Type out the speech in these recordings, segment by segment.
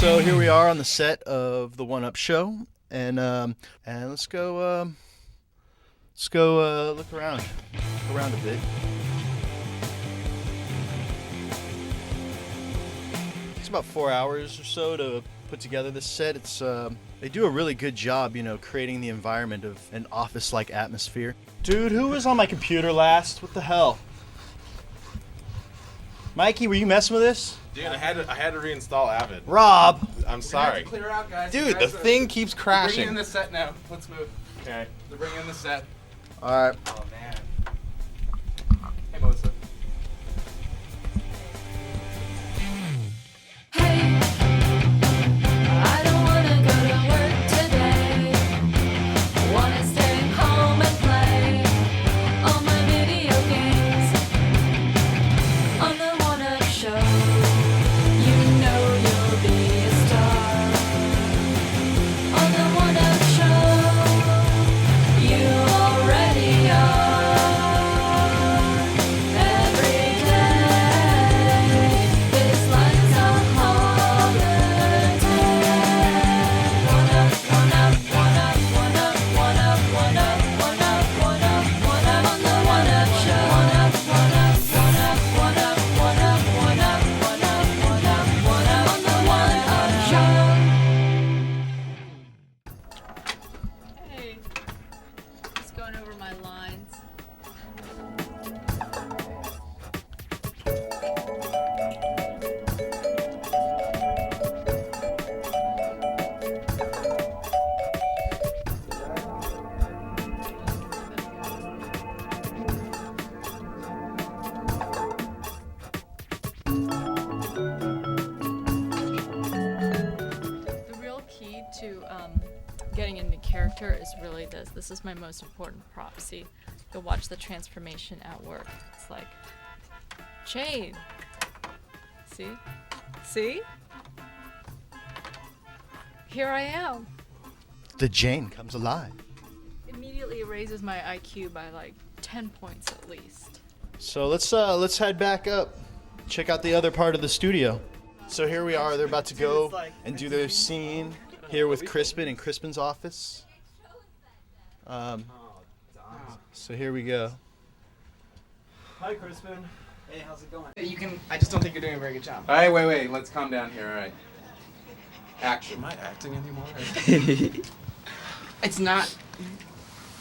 So here we are on the set of the One Up Show, and let's go look around a bit. It takes about 4 hours or so to put together this set. It's they do a really good job, creating the environment of an office-like atmosphere. Dude, who was on my computer last? What the hell? Mikey, were you messing with this? Dude, I had to reinstall Avid. Rob! I'm sorry. Clear out, guys. Dude, the thing keeps They're crashing. bringing in the set now. Let's move. Okay. They're bringing in the set. Alright. Oh, man. Hey, Melissa. Hey, I don't wanna go to work today. I wanna stay home and play all my video games on the One Up Show. You know you'll be a star on the One Up Show. You already are. Every day, this life's a holiday. One up, one up, one up, one up, one up, one up, one up, one up, one up on the One Up Show. One up, one up, one up, one up, one up, one up, one up, one up, one up on the One Up Show. Hey, just going over my lines. The real key to getting into character is really this. This is my most important prop. See, you'll watch the transformation at work. It's like, Jade. See? See? Here I am. The Jane comes alive. Immediately raises my IQ by like 10 points at least. So let's head back up. Check out the other part of the studio. So here we are. They're about to go and do their scene here with Crispin in Crispin's office. So here we go. Hi, Crispin. Hey, how's it going? I just don't think you're doing a very good job. All right, wait. Let's calm down here. All right. Action. Am I acting anymore? It's not.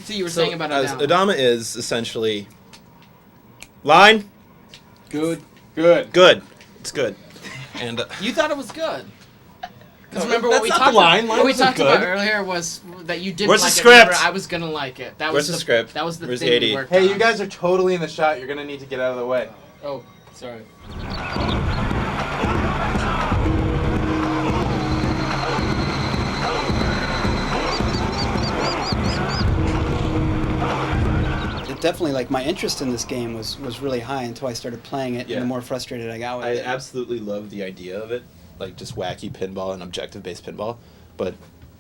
See, you were saying about Odama. Odama is essentially line. Good. Good. It's good. And You thought it was good. Because No, remember that's what we not the talked line. about? Line What we wasn't talked about good. earlier was that you didn't Where's the like it. script? Whenever I was gonna like it. That Where's was the script? That was the Where's thing the we AD? worked Hey, on. you guys are totally in the shot. You're gonna need to get out of the way. Oh, sorry. Definitely, like, my interest in this game was really high until I started playing it, Yeah. and the more frustrated I got with I it. absolutely love the idea of it, like just wacky pinball and objective-based pinball, but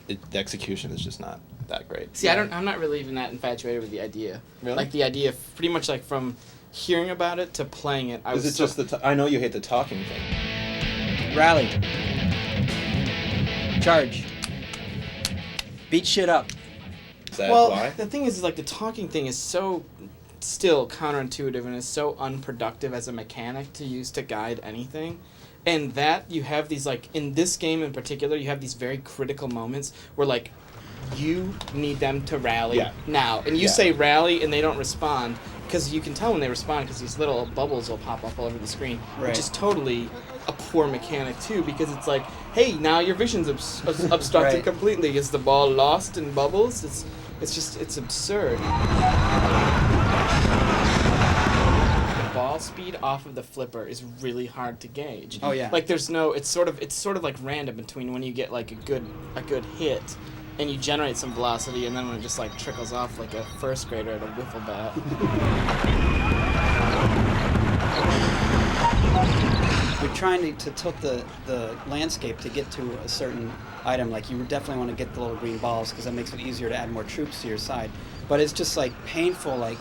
the execution is just not that great. See, I'm not really even that infatuated with the idea. Really? Like the idea, pretty much like from hearing about it to playing it. Is it just I know you hate the talking thing. Rally. Charge. Beat shit up. Is that Well, why? the thing is like the talking thing is so still counterintuitive and is so unproductive as a mechanic to use to guide anything. And that you have these like in this game in particular, you have these very critical moments where like you need them to rally Yeah. now, and you Yeah. say rally and they don't respond because you can tell when they respond because these little bubbles will pop up all over the screen, Right. which is totally a poor mechanic too because it's like, hey, now your vision's obstructed Right. completely. Is the ball lost in bubbles? It's absurd. The ball speed off of the flipper is really hard to gauge. Oh, yeah. Like there's no, it's sort of like random between when you get like a good hit and you generate some velocity and then when it just like trickles off like a first grader at a wiffle bat. You're trying to tilt the landscape to get to a certain item. Like, you definitely want to get the little green balls because that makes it easier to add more troops to your side. But it's just like painful. Like,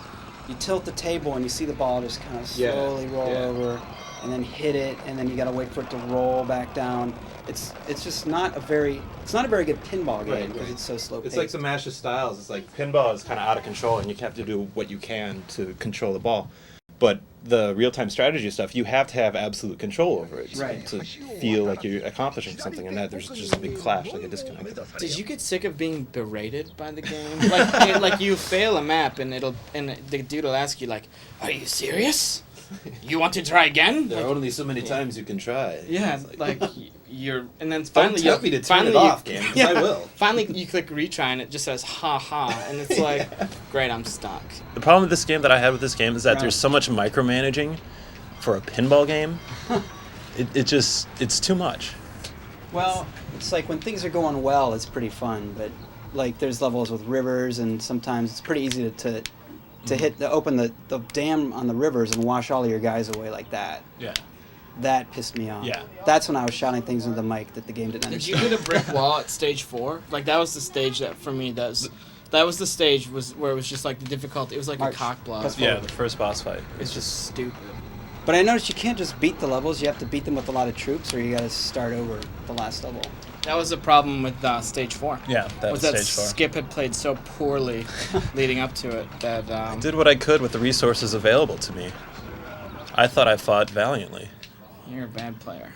you tilt the table and you see the ball just kind of slowly roll over. and then hit it, and then you got to wait for it to roll back down. It's just not a very good pinball game because it's so slow paced. It's like the Masha styles. It's like pinball is kind of out of control, and you have to do what you can to control the ball. But the real-time strategy stuff, you have to have absolute control over it to feel like you're accomplishing something, and that there's just a big clash, like a disconnect. Did you get sick of being berated by the game? Like you fail a map and the dude will ask you like, "Are you serious? You want to try again?" There are only so many times you can try. Yeah, like you're, and then finally Don't tell me to turn it off, game, 'cause I will. Finally, you click retry and it just says "ha ha," and it's like, great, I'm stuck. The problem with this game that I had with this game is that there's so much micromanaging for a pinball game. It's too much. Well, it's like when things are going well, it's pretty fun, but like there's levels with rivers, and sometimes it's pretty easy to open the dam on the rivers and wash all of your guys away like that. Yeah. That pissed me off. Yeah. That's when I was shouting things into the mic that the game didn't Did you understand. hit a brick wall at stage 4? Like that was the stage that for me that was the stage where it was just like the difficulty. It was like March. a cock block. Press Yeah, the first boss fight. It's just stupid. But I noticed you can't just beat the levels. You have to beat them with a lot of troops, or you got to start over the last level. That was the problem with stage 4. Yeah, that was that stage 4. Skip had played so poorly leading up to it that I did what I could with the resources available to me. I thought I fought valiantly. you're a bad player.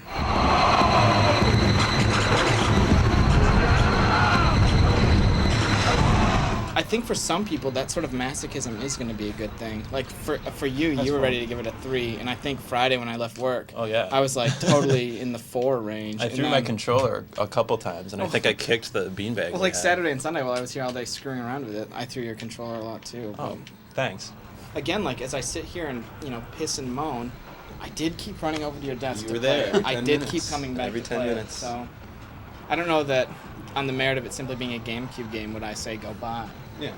I think for some people that sort of masochism is going to be a good thing. Like for you, you were ready to give it a 3, and I think Friday when I left work, I was like totally in the 4 range. I threw my controller a couple times, and I think I kicked the beanbag. Well, like Saturday and Sunday while I was here all day screwing around with it, I threw your controller a lot too. Oh, thanks. Again, like as I sit here and piss and moan, I did keep running over to your desk. You were there every 10 I did minutes. keep coming back Every to 10 play minutes. It, so I don't know that on the merit of it simply being a GameCube game would I say go buy. Yeah.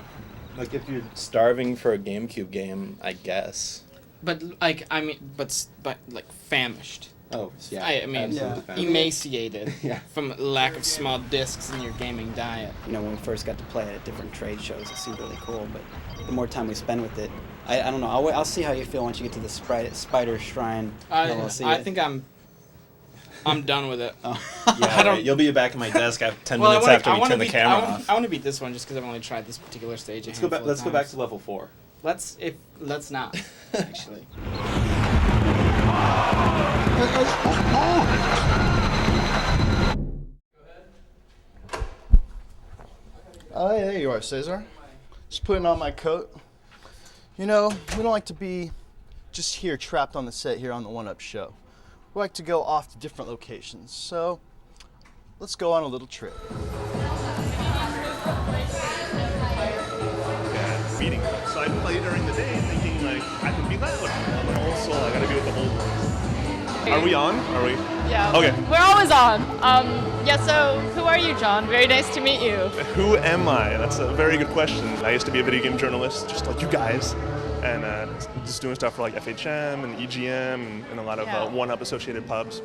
Like if you're starving for a GameCube game, I guess. But like but like famished. Oh, yeah. I mean, absolutely fine. emaciated Yeah. from lack of small discs in your gaming diet. When we first got to play it at different trade shows, it seemed really cool. But the more time we spend with it, I don't know. I'll see how you feel once you get to the Spider Shrine. I think I'm done with it. Oh. Yeah, right. You'll be back at my desk after 10 Well, minutes after we turn the camera off. I want to beat this one just because I've only tried this particular stage. Let's go back to level 4. Let's not actually. Oh, hey, there you are, Cesar. Just putting on my coat. We don't like to be just here trapped on the set here on the One Up Show. We like to go off to different locations. So let's go on a little trip. Meeting. So I play during the day thinking like I can be loud, but also I gotta be with the whole world. Are we on? Are we? Yeah. Okay. We're always on. Yeah, so who are you, John? Very nice to meet you. Who am I? That's a very good question. I used to be a video game journalist, just like you guys, and just doing stuff for like FHM and EGM and a lot of One-Up associated pubs.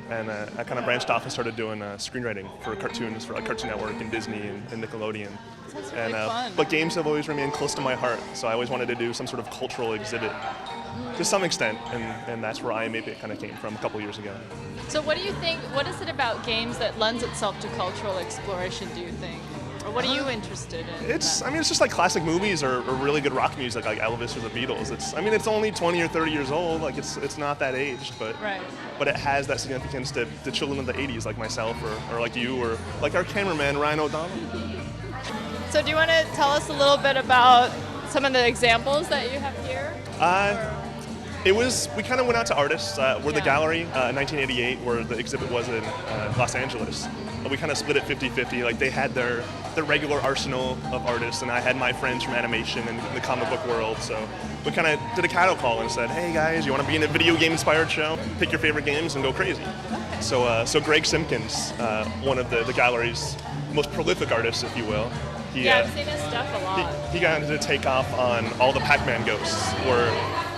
And I kind of branched off and started doing screenwriting for cartoons for like Cartoon Network and Disney and Nickelodeon. Sounds really fun. But games have always remained close to my heart, so I always wanted to do some sort of cultural exhibit to some extent, and that's where I Maybe It kind of came from a couple years ago. So what do you think, what is it about games that lends itself to cultural exploration, do you think? Or what are you interested in? It's just like classic movies or really good rock music like Elvis or the Beatles. It's only 20 or 30 years old, like it's not that aged, but it has that significance to children of the 80s like myself or like you or like our cameraman Ryan Odama. So do you want to tell us a little bit about some of the examples that you have here? We kind of went out to artists. We're the gallery in 1988 where the exhibit was in Los Angeles. We kind of split it 50-50. Like they had their regular arsenal of artists, and I had my friends from animation and the comic book world. So we kind of did a cattle call and said, "Hey guys, you want to be in a video game inspired show? Pick your favorite games and go crazy." Okay. So Greg Simpkins, one of the gallery's most prolific artists, if you will. I've seen his stuff a lot. He got to take off on all the Pac-Man ghosts, where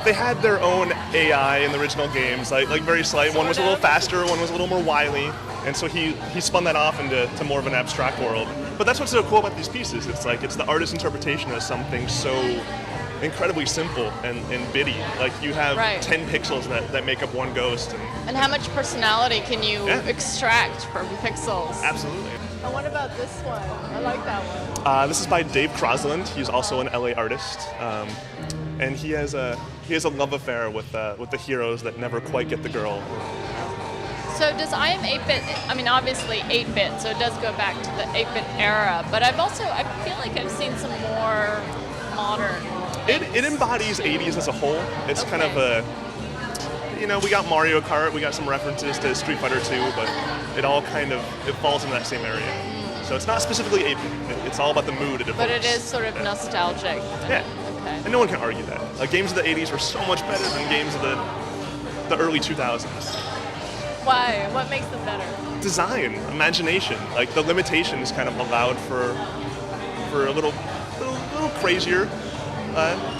they had their own AI in the original games, like very slight. One was a little faster, one was a little more wily, and so he spun that off into more of an abstract world. But that's what's so cool about these pieces. It's the artist's interpretation of something so incredibly simple and bitty. Like you have Right. 10 pixels that make up one ghost. And how much personality can you Yeah. extract from pixels? Absolutely. And what about this one? I like that one. This is by Dave Crosland. He's also an LA artist, and he has a love affair with the heroes that never quite get the girl. So does I Am 8-bit, I mean obviously 8-bit, so it does go back to the 8-bit era, but I feel like I've seen some more modern. It embodies 80s as a whole. It's kind of a, we got Mario Kart, we got some references to Street Fighter 2, but it all it falls in that same area. So it's not specifically 8-bit. It's all about the mood it evokes. But it is sort of nostalgic. Yeah. Okay. And no one can argue that. Like games of the 80s were so much better than games of the early 2000s. Why? What makes them better? Design, imagination, like the limitations kind of allowed for a little crazier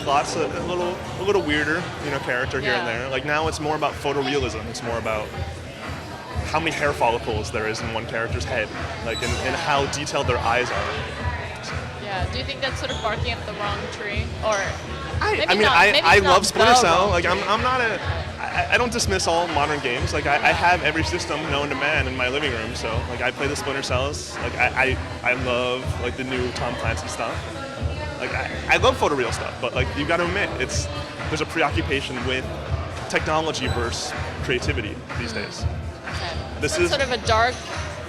plots, a little weirder, character here and Yeah. there. Like now it's more about photorealism. It's more about how many hair follicles there is in one character's head, like and how detailed their eyes are. Yeah. Do you think that's sort of barking up the wrong tree, or? I love Splinter Cell. Like I don't dismiss all modern games. Like I have every system known to man in my living room. So like I play the Splinter Cells. Like I love like the new Tom Clancy stuff. Like I love photoreal stuff, but like you got to admit there's a preoccupation with technology versus creativity these days. Okay. This It's is sort of a dark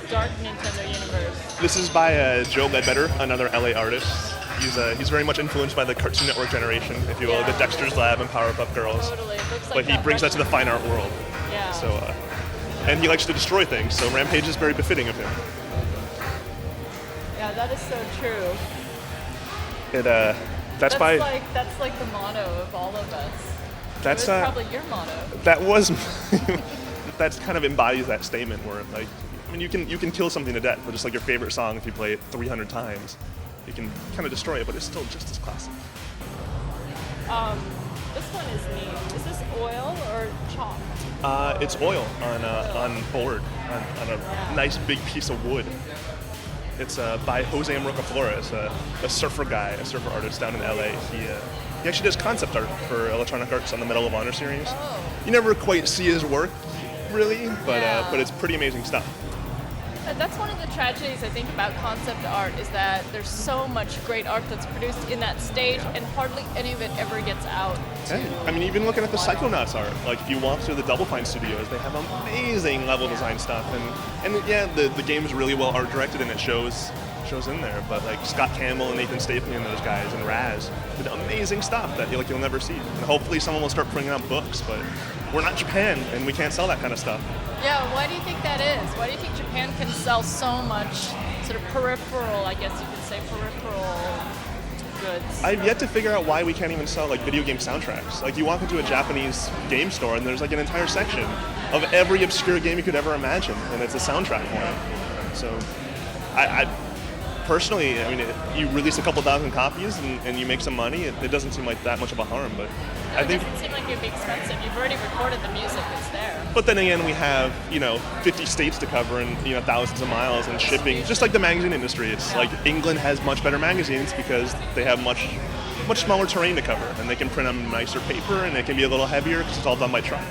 Nintendo universe. This is by Joe Ledbetter, another LA artist. He's very much influenced by the Cartoon Network generation, if you will, the Dexter's Lab and Powerpuff Girls. Totally. It looks like But he brings that to the fine art world. Yeah. So, and he likes to destroy things, so Rampage is very befitting of him. Yeah, that is so true. That's by. That's like the motto of all of us. That's It was probably your motto. That was. That's kind of embodies that statement where like, I mean, you can kill something to death with just like your favorite song if you play it 300 times. You can kind of destroy it, but it's still just as classic. This one is neat. Is this oil or chalk? It's oil on board, on a nice big piece of wood. It's by Jose Amroca Flores, a surfer guy, a surfer artist down in LA. He actually does concept art for Electronic Arts on the Medal of Honor series. Oh. You never quite see his work, really, but it's pretty amazing stuff. That's one of the tragedies I think about concept art is that there's so much great art that's produced in that stage and hardly any of it ever gets out. I mean, even looking at the Psychonauts art, like if you walk through the Double Fine studios, they have amazing level design stuff, and yeah, the game is really well art directed and it shows in there. But like Scott Campbell and Nathan Stapley and those guys and Raz did amazing stuff that you'll never see. And hopefully someone will start printing out books, but we're not Japan and we can't sell that kind of stuff. Yeah, why do you think that is? Why do you think Japan can sell so much sort of peripheral, I guess you could say, peripheral goods? I've yet to figure out why we can't even sell like video game soundtracks. Like you walk into a Japanese game store and there's like an entire section of every obscure game you could ever imagine, and it's a soundtrack for it. So, I personally, I mean, you release a couple thousand copies and you make some money. It doesn't seem like that much of a harm, but I think. It doesn't seem like it'd be expensive. You've already recorded the music; it's there. But then again, we have 50 states to cover and thousands of miles and shipping. Just like the magazine industry, it's like England has much better magazines because they have much smaller terrain to cover, and they can print on nicer paper, and it can be a little heavier because it's all done by truck.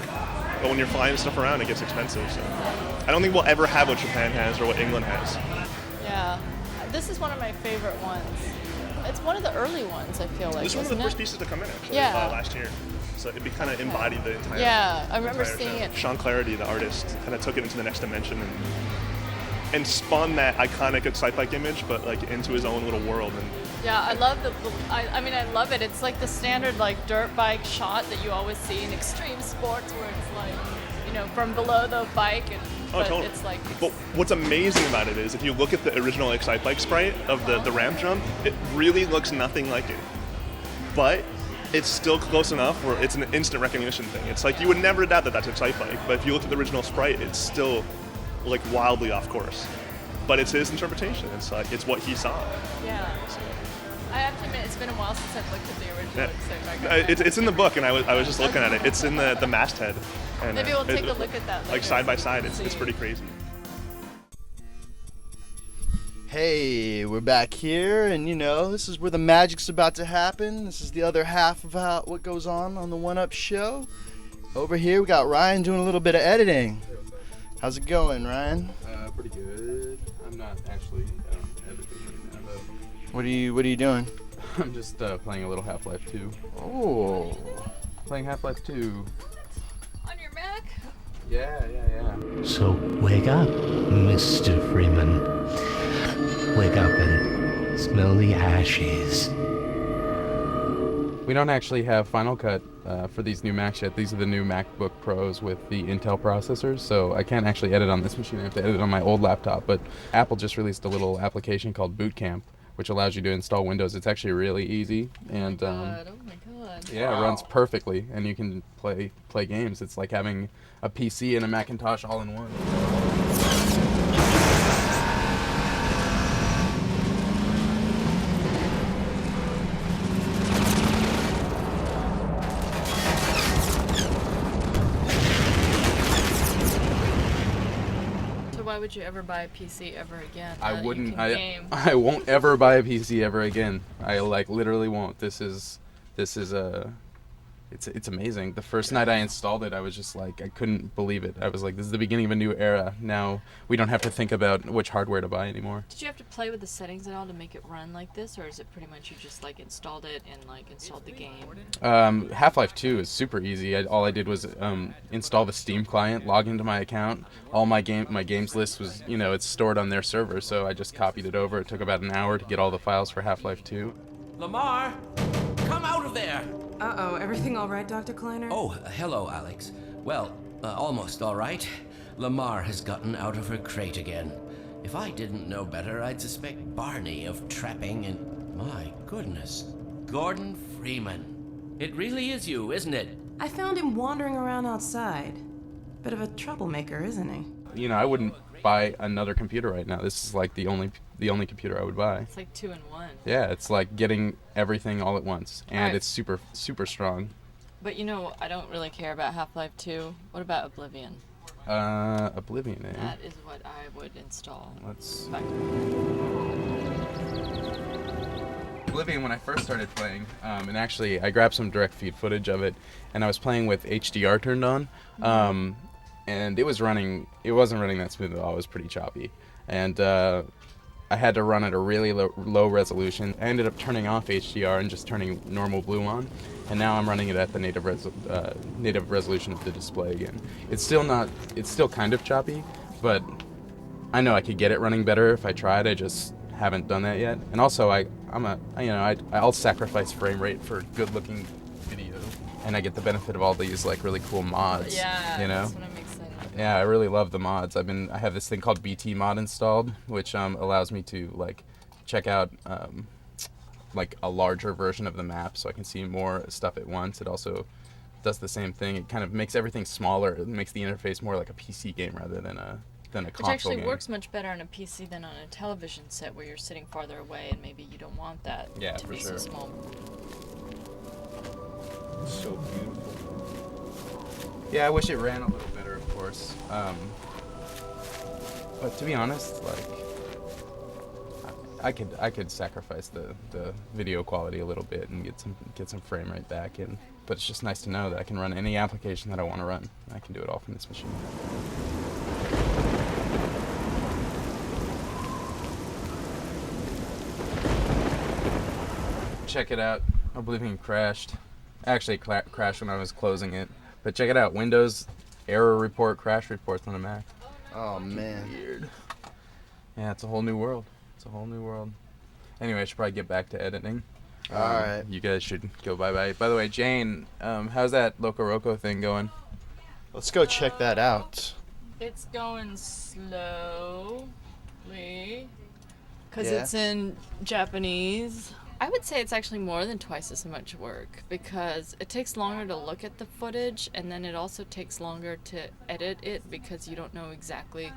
But when you're flying stuff around, it gets expensive. So I don't think we'll ever have what Japan has or what England has. Yeah, this is one of my favorite ones. It's one of the early ones, I feel like. This is one of the isn't first it? pieces to come in, actually, Yeah. last year. So it kind of embodied the entire. Yeah, I remember entire seeing show. it. Sean Clarity, the artist, kind of took it into the next dimension and spun that iconic Excitebike image, but like into his own little world. And Yeah, I love I love it. It's like the standard like dirt bike shot that you always see in extreme sports, where it's like, from below the bike, and but totally. it's like. But what's amazing about it is if you look at the original Excitebike sprite of the ramp jump, it really looks nothing like it. But it's still close enough where it's an instant recognition thing. It's like you would never doubt that that's Excitebike, but if you look at the original sprite, it's still like wildly off course. But it's his interpretation. It's like it's what he saw. Yeah. I have to admit, it's been a while since I've looked at the original Yeah. Excitebike. It's in the book, and I was just looking at it. It's in the masthead. And, Maybe we'll take a look at that later. Like side by side, it's pretty crazy. Hey, we're back here, and this is where the magic's about to happen. This is the other half of what goes on the One Up Show. Over here, we got Ryan doing a little bit of editing. How's it going, Ryan? Pretty good. I'm not actually editing right now, though. What are you doing? I'm just playing a little Half-Life 2. Oh. Playing Half-Life 2. On your Mac? Yeah. So wake up, Mr. Freeman. Wake up and smell the ashes. We don't actually have Final Cut for these new Macs yet. These are the new MacBook Pros with the Intel processors, so I can't actually edit on this machine. I have to edit on my old laptop, but Apple just released a little application called Boot Camp, which allows you to install Windows. It's actually really easy, and Oh my god. yeah, it runs perfectly, and you can play games. It's like having a PC and a Macintosh all in one. So why would you ever buy a PC ever again? I that you wouldn't. can game? I won't ever buy a PC ever again. I literally won't. This is it's amazing. The first night I installed it, I was just like, I couldn't believe it. I was like, this is the beginning of a new era. Now we don't have to think about which hardware to buy anymore. Did you have to play with the settings at all to make it run like this, or is it pretty much you just like installed it and like installed the game? Half-Life 2 is super easy. All I did was install the Steam client, log into my account. All my games list was, it's stored on their server, so I just copied it over. It took about an hour to get all the files for Half-Life 2. Lamar, come out of there! Uh-oh, everything all right, Dr. Kleiner? Oh, hello, Alex. Well, almost all right. Lamar has gotten out of her crate again. If I didn't know better, I'd suspect Barney of trapping and... My goodness. Gordon Freeman. It really is you, isn't it? I found him wandering around outside. Bit of a troublemaker, isn't he? I wouldn't buy another computer right now. This is like the only computer I would buy. It's like 2 in 1. Yeah, it's like getting everything all at once, and Right. it's super, super strong. But I don't really care about Half-Life 2. What about Oblivion? Oblivion, eh? That is what I would install. Let's... Back Oblivion, when I first started playing, and actually I grabbed some direct feed footage of it, and I was playing with HDR turned on, and it wasn't running that smooth at all. It was pretty choppy, and I had to run at a really low resolution. I ended up turning off HDR and just turning normal blue on, and now I'm running it at the native resolution of the display again. It's still kind of choppy, but I know I could get it running better if I tried. I just haven't done that yet. And also, I'll sacrifice frame rate for good-looking video, and I get the benefit of all these like really cool mods. Yeah, that's what I'm excited about. Yeah, I really love the mods. I have this thing called BT mod installed, which allows me to like check out like a larger version of the map, so I can see more stuff at once. It also does the same thing. It kind of makes everything smaller. It makes the interface more like a PC game rather than a console Which actually game. works much better on a PC than on a television set where you're sitting farther away and maybe you don't want that to for be sure. so small. So beautiful. Yeah, I wish it ran a little better, of course. But to be honest, like, I could sacrifice the video quality a little bit and get some frame rate back in. But it's just nice to know that I can run any application that I want to run. I can do it all from this machine. Check it out. Oblivion crashed. Actually, crashed when I was closing it. But check it out. Windows error report, crash reports on a Mac. Oh man. Weird. Yeah, it's a whole new world. Anyway, I should probably get back to editing. All right. You guys should go bye-bye. By the way, Jane, how's that LocoRoco thing going? Let's go check that out. It's going slowly because Yeah. it's in Japanese. I would say it's actually more than twice as much work because it takes longer to look at the footage and then it also takes longer to edit it because you don't know exactly,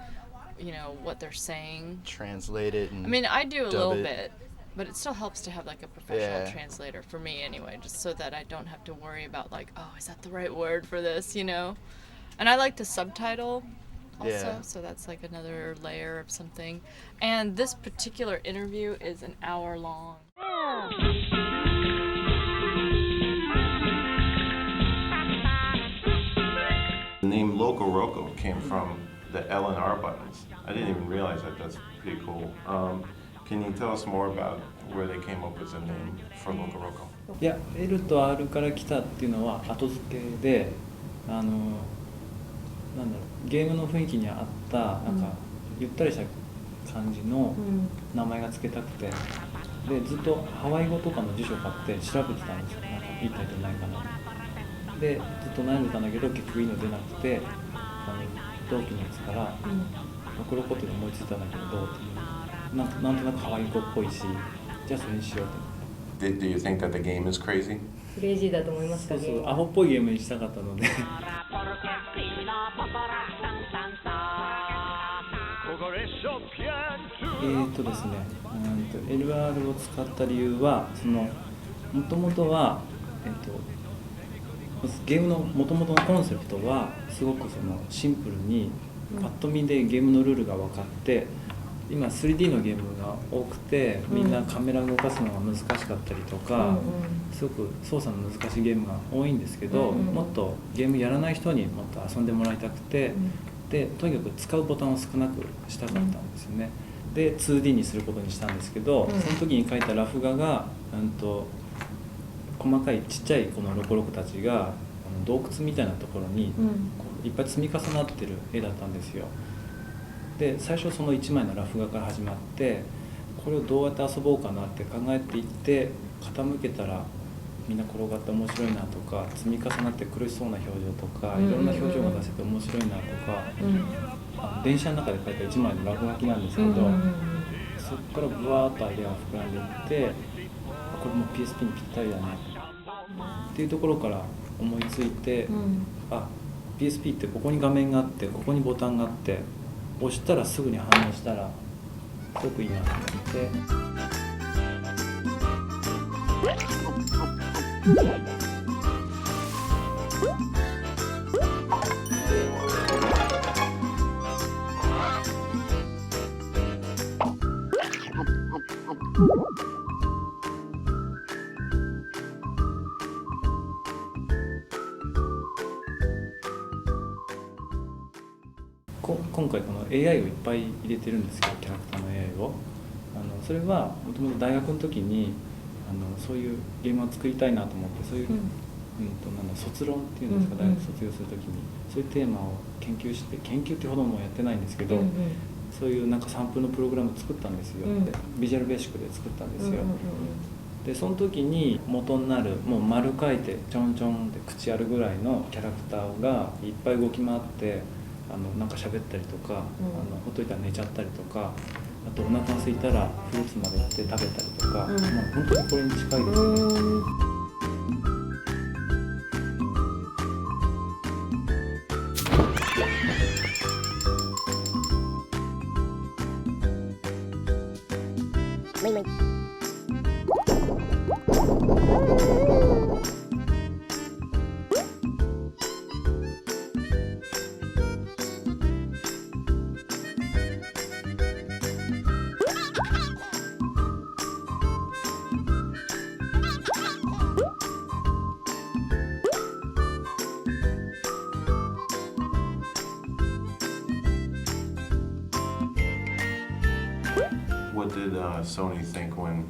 what they're saying. Translate it and I mean, I do a dub little it. bit, but it still helps to have like a professional Yeah. translator for me anyway, just so that I don't have to worry about like, oh, is that the right word for this, And I like to subtitle also, Yeah. so that's like another layer of something. And this particular interview is an hour long. The name LocoRoco came from the L and R buttons. I didn't even realize that. That's pretty cool. Can you tell us more about where they came up with the name for LocoRoco? いや、L と R から来たっていうのは後付けで、なんだろう、ゲームの雰囲気に合ったなんかゆったりした感じの名前が付けたくて、でずっとハワイ語とかの辞書を買って調べてたんですよ。なんかいいタイトルないかな。でずっと悩んでたんだけど結局いいの出なくて、同期のやつから「ロコロコ」って思いついたんだけどどうっていうなんとなくハワイ語っぽいし、じゃあそれにしようと。Do you think that the game is crazy? クレイジーだと思いますか？そうそう、アホっぽいゲームにしたかったのでですね、LR を使った理由はもともとは、ゲームのもともとのコンセプトはすごくシンプルにパッと見でゲームのルールが分かって、今 3D のゲームが多くてみんなカメラ動かすのが難しかったりとか、すごく操作の難しいゲームが多いんですけど、もっとゲームやらない人にもっと遊んでもらいたくて、でとにかく使うボタンを少なくしたかったんですよね。で 2D にすることにしたんですけど、その時に描いたラフ画が、細かいちっちゃいこのロコロコたちが洞窟みたいなところにこういっぱい積み重なってる絵だったんですよ。で最初その1枚のラフ画から始まって、これをどうやって遊ぼうかなって考えていって、傾けたらみんな転がって面白いなとか、積み重なって苦しそうな表情とか、いろんな表情が出せて面白いなとか、電車の中で描いた1枚の落書きなんですけど、そこからブワーッとアイデアが膨らんでいって、これも PSP にぴったりだなっていうところから思いついて、PSP ってここに画面があってここにボタンがあって、押したらすぐに反応したらすごくいいなと思って。今回この AI をいっぱい入れてるんですけど、キャラクターの AI をそれはもともと大学の時にそういうゲームを作りたいなと思って、そういう、卒論っていうんですか、大学卒業する時にそういうテーマを研究して、研究ってほどもやってないんですけど、そういうなんかサンプルのプログラムを作ったんですよ。でビジュアルベーシックで作ったんですよ。でその時に元になるもう丸書いてちょんちょんって口あるぐらいのキャラクターがいっぱい動き回ってなんか喋ったりとか、ほっといたら寝ちゃったりとか、あとお腹が空いたらフルーツまで行って食べたりとか、もう本当にこれに近いですね。What did Sony think when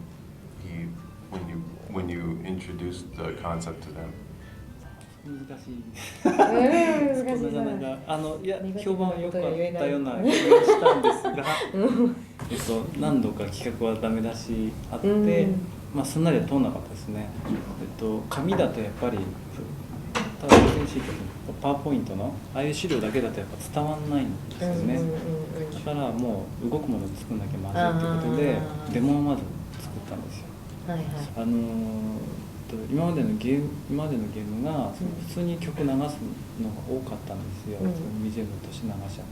you introduced the concept to them? 難しい。なかなかいや評判は良かったような気がしたんですが、何度か企画はダメ出しあって、すんなりは通んなかったですね。紙だとやっぱりパワーポイントのああいう資料だけだとやっぱ伝わんないんですよね。だからもう動くもので作んなきゃまずいってことでデモをまず作ったんですよ。今までのゲームが普通に曲流すのが多かったんですよ。BGM として流しちゃっ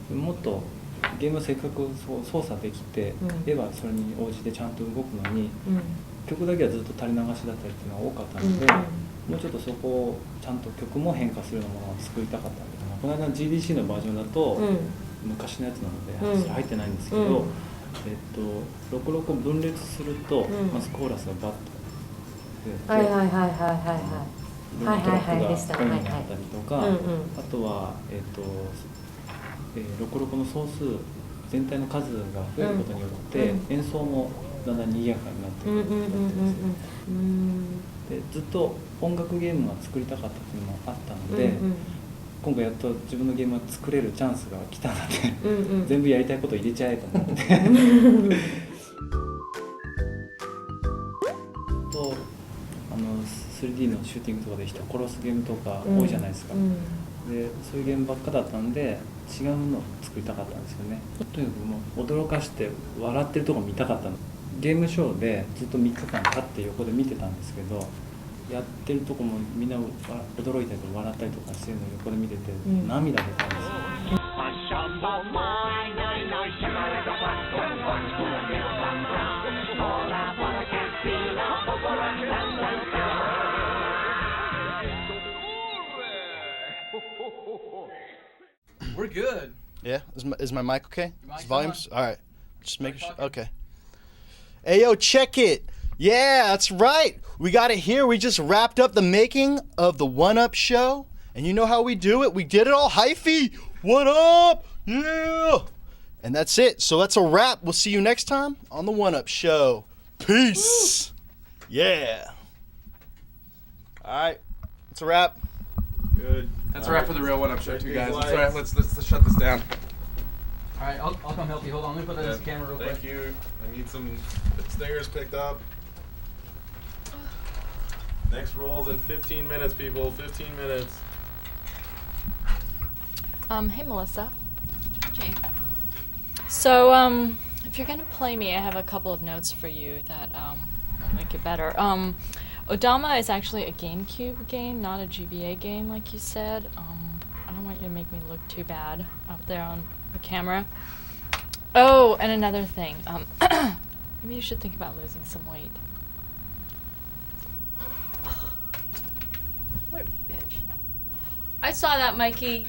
て、もっとゲームをせっかく操作できて、絵はそれに応じてちゃんと動くのに、曲だけはずっと垂れ流しだったりっていうのが多かったので、もうちょっとそこをちゃんと曲も変化するようなものを作りたかったんで、この間の GDC のバージョンだと、昔のやつなのでそれ入ってないんですけど、ロコロコ分裂すると、まずコーラスがバッと出て、はいはいはいはいはいはいトラックがオンになったりとか、あとは、ロコロコの総数全体の数が増えることによって、演奏もだんだん賑やかになってくるんですよ。でずっと音楽ゲームが作りたかったっていうのもあったので、今回やっと自分のゲームが作れるチャンスが来たので、全部やりたいことを入れちゃえと思ってと3D のシューティングとかで人を殺すゲームとか多いじゃないですか、でそういうゲームばっかだったんで違うのを作りたかったんですよね。とにかくもう驚かして笑ってるとこ見たかったの。ゲームショーでずっと3日間立って横で見てたんですけど、やってるとこもみんな驚いたりとか笑ったりとかしてるのを横で見てて、涙出たんですよ。We're good. Yeah, is my mic okay? Mic's Volumes? on. All right, just making sure. Okay. Hey yo, check it. Yeah, that's right. We got it here. We just wrapped up the making of the One Up show, and you know how we do it. We did it all hyphy. What up? Yeah. And that's it. So that's a wrap. We'll see you next time on the One Up show. Peace. Yeah. All right, it's a wrap. Good. That's a wrap for the real One Up show, too, guys. Lights. That's all right. Let's shut this down. All right, I'll come help you. Hold on, let me put that in the camera real quick. Thank you. I need some stairs picked up. Next roll's in 15 minutes, people. 15 minutes. Hey Melissa. Jane. So, if you're gonna play me, I have a couple of notes for you that will make it better. Odama is actually a GameCube game, not a GBA game, like you said. I don't want you to make me look too bad up there on the camera. Oh, and another thing. Maybe you should think about losing some weight. What a bitch. I saw that, Mikey.